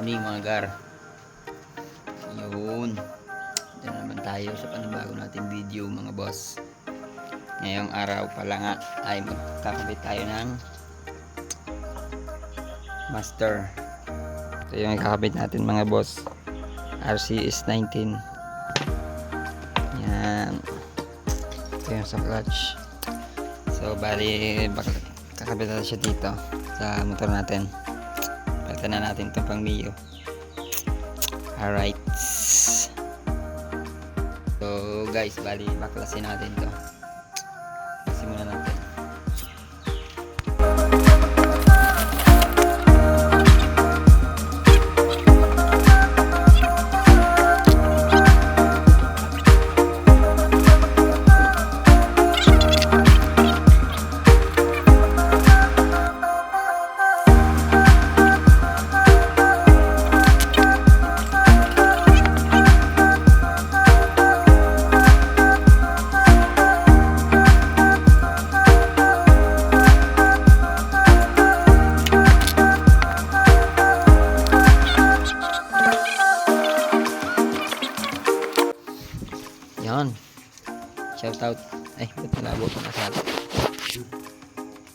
morning mga gar. Yun. Diyan naman tayo sa panibago natin video mga boss. Ngayong araw pala nga ay magkakabit tayo ng master. Ito yung kakabit natin mga boss. RCS 19. Yan. Ito yung sa clutch. So bali kakabit natin siya dito sa motor natin. Palitan na natin itong pang Mio. Alright. So guys, bali baklasin natin to. Simulan natin. Yan. Shout out. Ay, ba't nalabo ko na sa atin?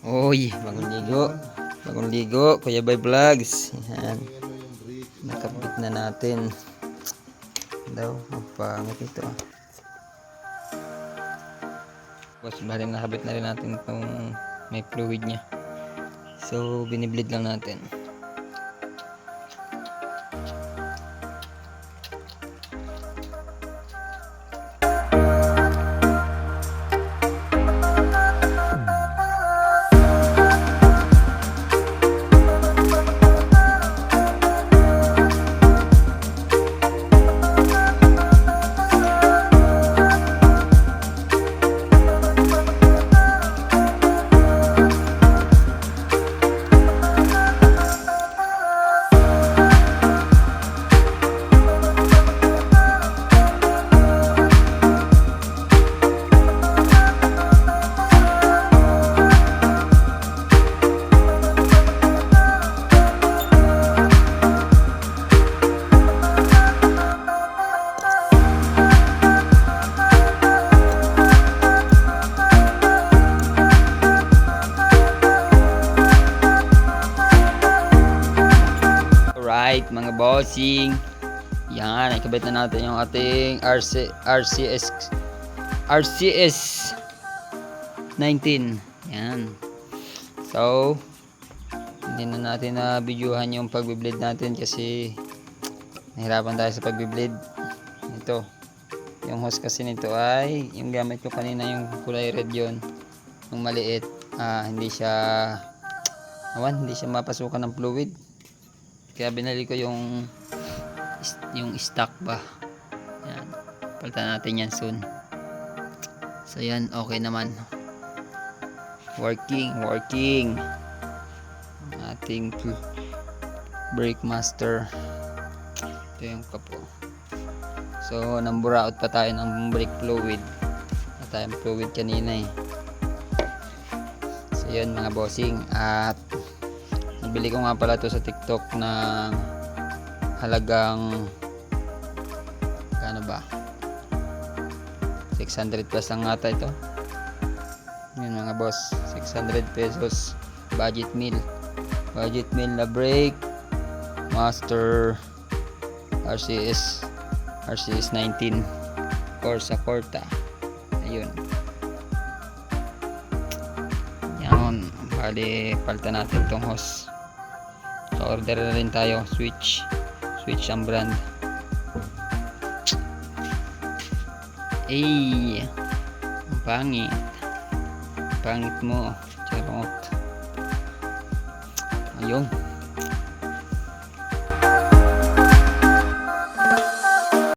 Uy, bagong ligo. Bagong ligo. Kuya Bay Vlogs. Yan. Nakabit na natin. Daw, ang pangit ito. Boss, bali nakabit na rin natin itong may fluid nya. So, binibleed lang natin. Alright mga bossing, yan, ikabit na natin yung ating RCS 19. Yan. So hindi na natin na videohan yung pagbiblade natin kasi nahirapan tayo sa pagbiblade. Ito yung hose kasi nito ay yung gamit ko kanina, yung kulay red yon, yung maliit. Hindi siya mapasukan ng fluid. Kaya binali ko yung stock ba. Yan. Palitan natin yan soon. So yan, okay naman. Working. Ating brake master. Ito yung kapo. So namburaot pa tayo ng brake fluid. Wala tayong fluid kanina eh. So yan mga bossing. At nabili ko nga pala to sa TikTok na halagang kano ba, 600 plus lang ata ito. Yun mga boss, 600 pesos budget meal na brake master RCS 19 Corsa Corta. Ayun, yan, bali palitan natin itong hose. So order na rin tayo switch ang brand. Ay, ang pangit mo, charot. Ayun.